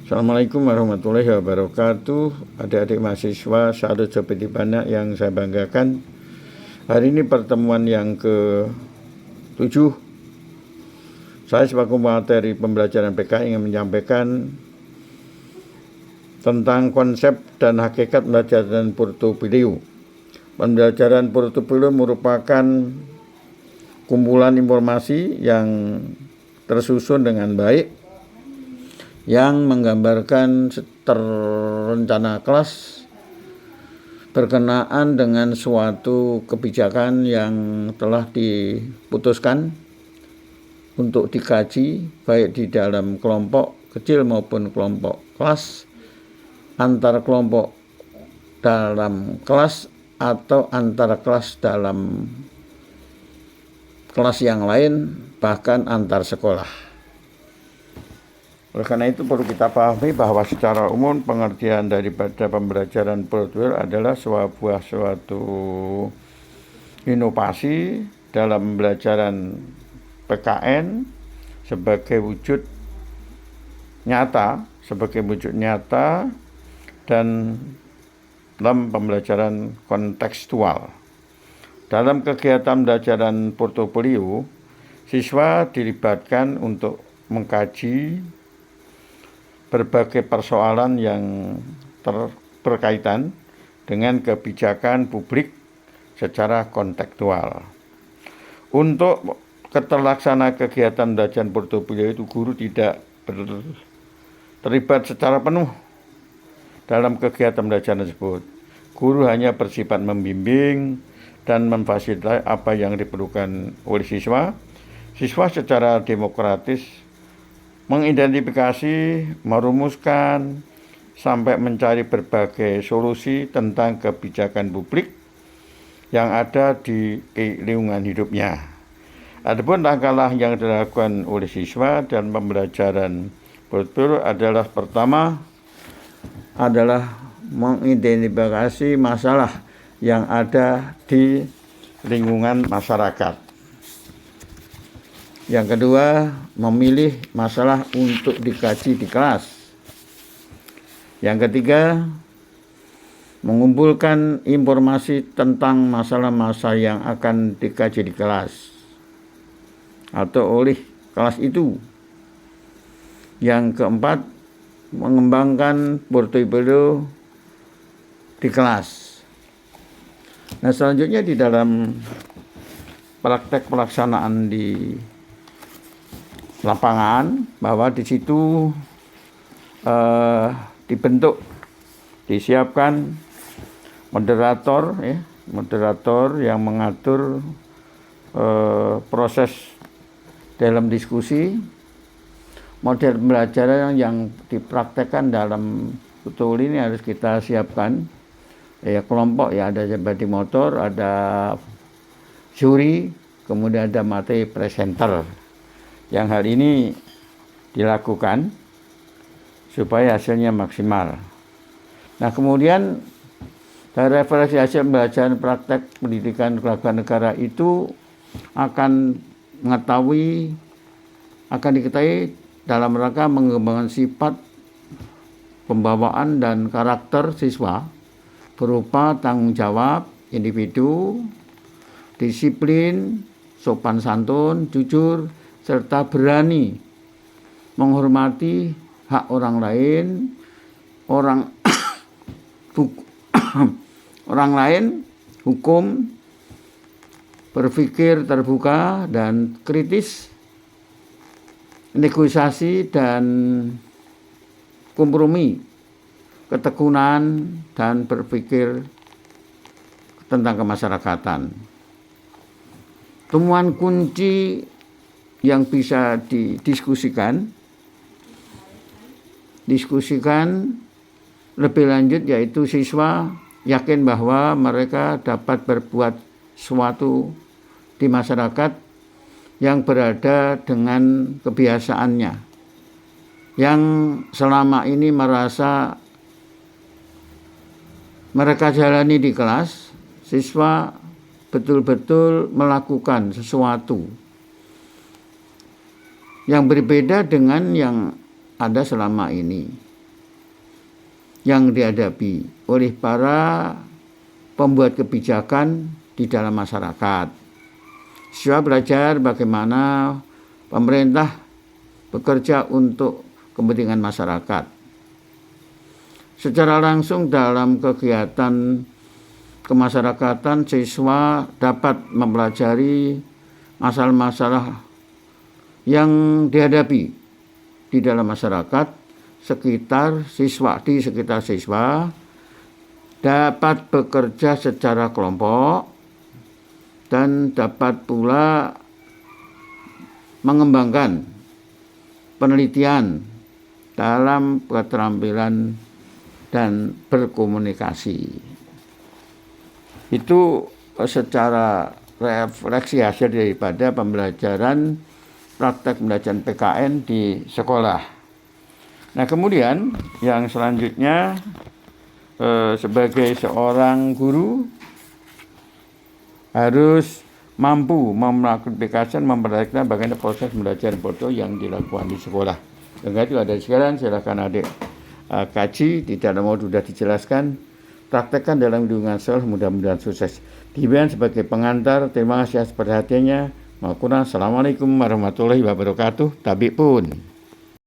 Assalamualaikum warahmatullahi wabarakatuh. Adik-adik mahasiswa Sahadat Seperti Banyak yang saya banggakan, hari ini pertemuan yang ke-7. Saya sebagai materi pembelajaran PK ingin menyampaikan tentang konsep dan hakikat pembelajaran portofolio. Pembelajaran portofolio merupakan kumpulan informasi yang tersusun dengan baik, yang menggambarkan rencana kelas berkenaan dengan suatu kebijakan yang telah diputuskan untuk dikaji baik di dalam kelompok kecil maupun kelompok kelas, antar kelompok dalam kelas atau antar kelas dalam kelas yang lain, bahkan antar sekolah. Oleh karena itu perlu kita pahami bahwa secara umum pengertian daripada pembelajaran portofolio adalah suatu inovasi dalam pembelajaran PKN sebagai wujud nyata dan dalam pembelajaran kontekstual. Dalam kegiatan pembelajaran portofolio, siswa dilibatkan untuk mengkaji berbagai persoalan yang berkaitan dengan kebijakan publik secara kontekstual. Untuk terlaksana kegiatan pembelajaran portofolio itu, guru tidak terlibat secara penuh dalam kegiatan pembelajaran tersebut. Guru hanya bersifat membimbing dan memfasilitasi apa yang diperlukan oleh siswa. Siswa secara demokratis mengidentifikasi, merumuskan, sampai mencari berbagai solusi tentang kebijakan publik yang ada di lingkungan hidupnya. Adapun langkah yang dilakukan oleh siswa dan pembelajaran portofolio adalah pertama adalah mengidentifikasi masalah yang ada di lingkungan masyarakat. Yang kedua, memilih masalah untuk dikaji di kelas. Yang ketiga, mengumpulkan informasi tentang masalah-masalah yang akan dikaji di kelas atau oleh kelas itu. Yang keempat, mengembangkan portofolio di kelas. Nah, selanjutnya di dalam praktek pelaksanaan di lapangan, bahwa di situ disiapkan moderator yang mengatur proses dalam diskusi. Model pembelajaran yang dipraktekkan dalam portofolio ini harus kita siapkan. Kelompok ada seperti motor, ada juri, kemudian ada materi presenter. Yang hal ini dilakukan supaya hasilnya maksimal. Nah, kemudian dari referensi hasil pembelajaran praktek pendidikan kewarganegaraan negara itu akan diketahui dalam rangka mengembangkan sifat pembawaan dan karakter siswa berupa tanggung jawab individu, disiplin, sopan santun, jujur, serta berani menghormati hak orang lain, orang lain, hukum, berpikir terbuka dan kritis, negosiasi dan kompromi, ketekunan dan berpikir tentang kemasyarakatan. Temuan kunci yang bisa didiskusikan lebih lanjut, yaitu siswa yakin bahwa mereka dapat berbuat sesuatu di masyarakat yang berada dengan kebiasaannya, yang selama ini merasa mereka jalani di kelas. Siswa betul-betul melakukan sesuatu yang berbeda dengan yang ada selama ini. yang dihadapi oleh para pembuat kebijakan di dalam masyarakat. Siswa belajar bagaimana pemerintah bekerja untuk kepentingan masyarakat. Secara langsung dalam kegiatan kemasyarakatan, siswa dapat mempelajari masalah-masalah yang dihadapi di dalam masyarakat di sekitar siswa, dapat bekerja secara kelompok dan dapat pula mengembangkan penelitian dalam keterampilan dan berkomunikasi. Itu secara refleksi hasil daripada pembelajaran praktek pembelajaran PKN di sekolah. Nah, kemudian yang selanjutnya sebagai seorang guru harus mampu mengaplikasikan, memperhatikan bagaimana proses belajar bodoh yang dilakukan di sekolah. Dengan itu ada sekalian, silakan adik kaji, tidak ada mau sudah dijelaskan, praktekkan dalam lingkungan sekolah, mudah-mudahan sukses. Dibian sebagai pengantar, terima kasih atas perhatiannya. Assalamualaikum warahmatullahi wabarakatuh. Tabik pun.